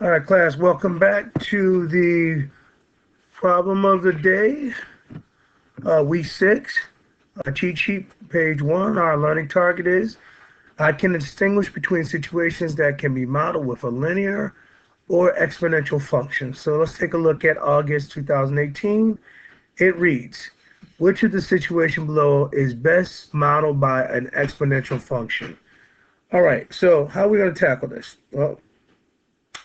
All right, class, welcome back to the problem of the day, week 6, cheat sheet, page 1. Our learning target is I can distinguish between situations that can be modeled with a linear or exponential function. So let's take a look at August 2018. It reads, which of the situation below is best modeled by an exponential function? All right, so how are we going to tackle this? Well,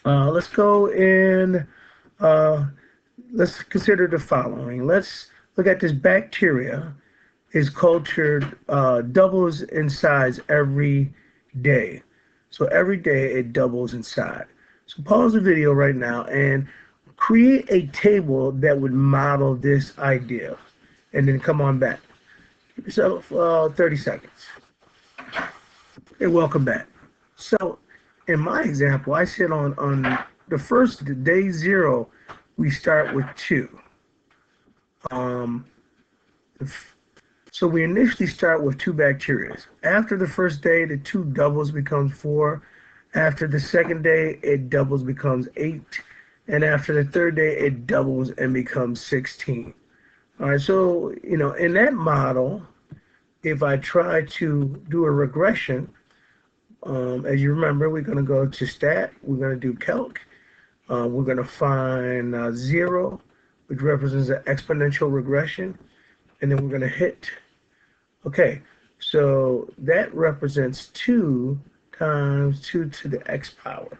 let's go in. Uh, let's consider the following. Let's look at this bacteria is cultured, doubles in size every day. So every day it doubles in size. So pause the video right now and create a table that would model this idea. And then come on back. Give yourself 30 seconds. And welcome back. So in my example, I said on the first day 0, we start with 2. Um, so we initially start with 2 bacteria. After the first day, the 2 doubles becomes 4. After the second day, it doubles becomes 8. And after the third day, it doubles and becomes 16. All right, so, in that model, if I try to do a regression, as you remember, we're going to go to stat, we're going to do calc, we're going to find 0, which represents an exponential regression, and then we're going to hit. Okay, so that represents 2 times 2 to the x power.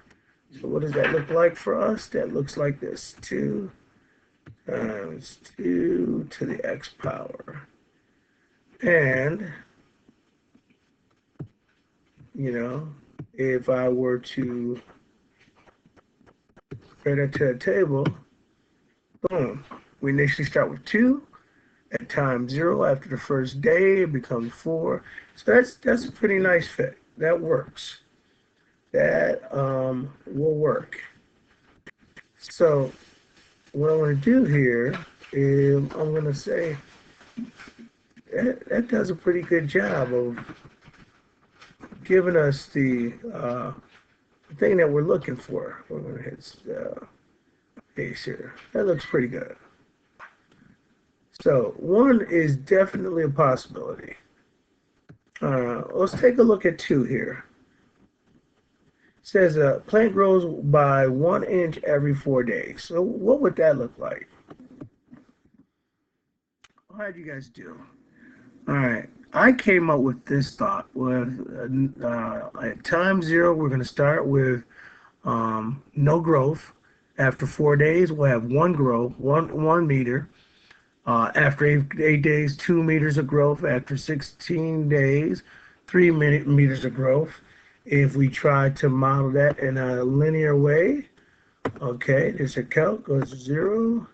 So what does that look like for us? That looks like this, 2 times 2 to the x power. And, if I were to put it to a table, boom, we initially start with 2. At time 0, after the first day, it becomes 4. So that's a pretty nice fit. That works. That will work. So what I'm going to do here is I'm going to say that does a pretty good job of giving us the thing that we're looking for. We're going to hit paste here. That looks pretty good. So 1 is definitely a possibility. Let's take a look at 2 here. It says a plant grows by 1 inch every 4 days. So what would that look like? How'd you guys do? All right. I came up with this thought. With at time 0, we're going to start with no growth. After 4 days, we'll have 1 growth, 1 meter. After 8 days, 2 meters of growth. After 16 days, 3 meters of growth. If we try to model that in a linear way, okay, there's a calc, goes to 0.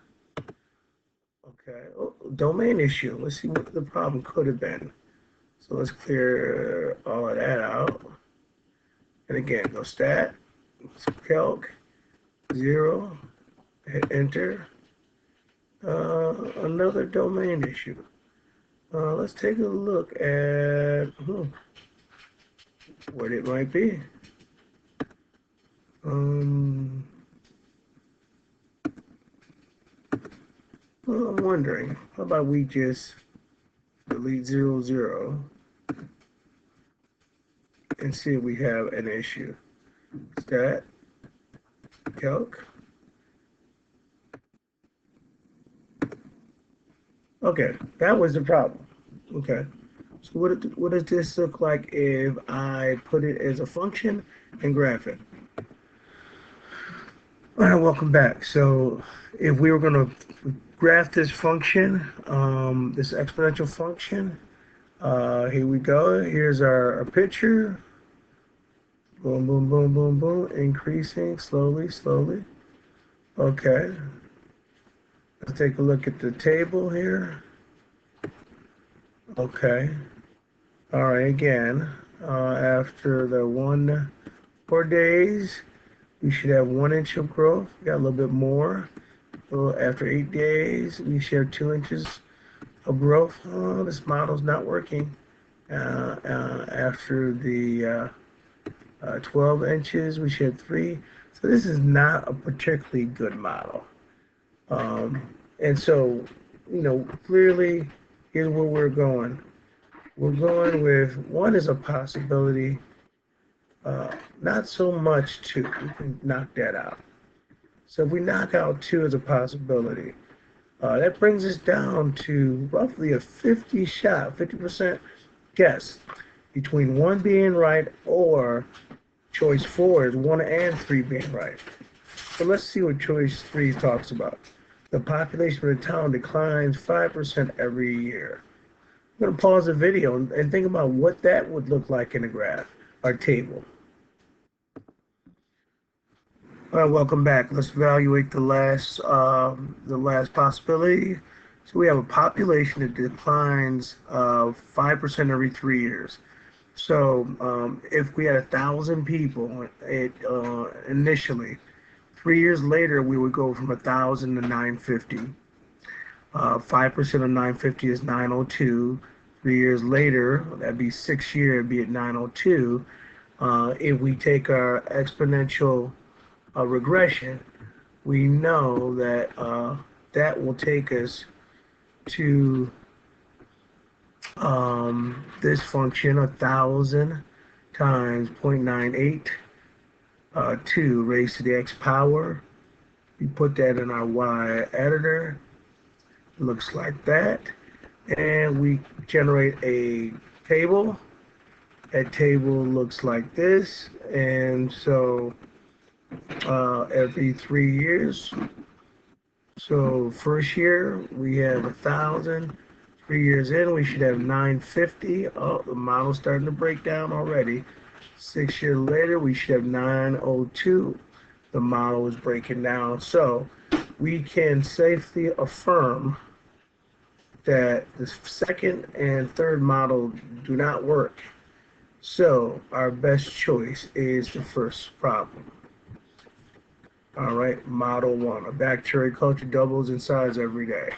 Okay, domain issue. Let's see what the problem could have been. So let's clear all of that out. And again, go stat, calc, 0, hit enter. Another domain issue. Let's take a look at what it might be. Well, I'm wondering, how about we just delete 0, 0 and see if we have an issue. Stat, calc. Okay, that was the problem. Okay, so what does this look like if I put it as a function and graph it? All right, welcome back. So if we were going to graph this function, this exponential function, here we go. Here's our picture. Boom, boom, boom, boom, boom, increasing slowly, slowly. Okay. Let's take a look at the table here. Okay. All right, again, after the 4 days, we should have 1 inch of growth. Got a little bit more. So after 8 days, we share 2 inches of growth. Oh, this model's not working. After the 12 inches, we should have 3. So this is not a particularly good model. And so, clearly, here's where we're going. We're going with 1 is a possibility, not so much 2. We can knock that out. So if we knock out 2 as a possibility, that brings us down to roughly a 50% guess between 1 being right or choice 4 is 1 and 3 being right. So let's see what choice 3 talks about. The population of the town declines 5% every year. I'm going to pause the video and think about what that would look like in a graph or table. All right, welcome back. Let's evaluate the last possibility. So we have a population that declines 5% every 3 years. So if we had 1,000 people initially, 3 years later we would go from 1,000 to 950. 5% of 950 is 902. 3 years later, that'd be 6 years, it'd be at 902. If we take our exponential regression, we know that that will take us to this function, 1,000 times 0.98 2 raised to the x power. We put that in our y editor. It looks like that. And we generate a table. That table looks like this. And so every 3 years. So first year we have 1,000. 3 years in we should have 950. Oh, the model's starting to break down already. 6 years later we should have 902. The model is breaking down. So we can safely affirm that the second and third model do not work. So our best choice is the first problem. All right, model 1. A bacteria culture doubles in size every day.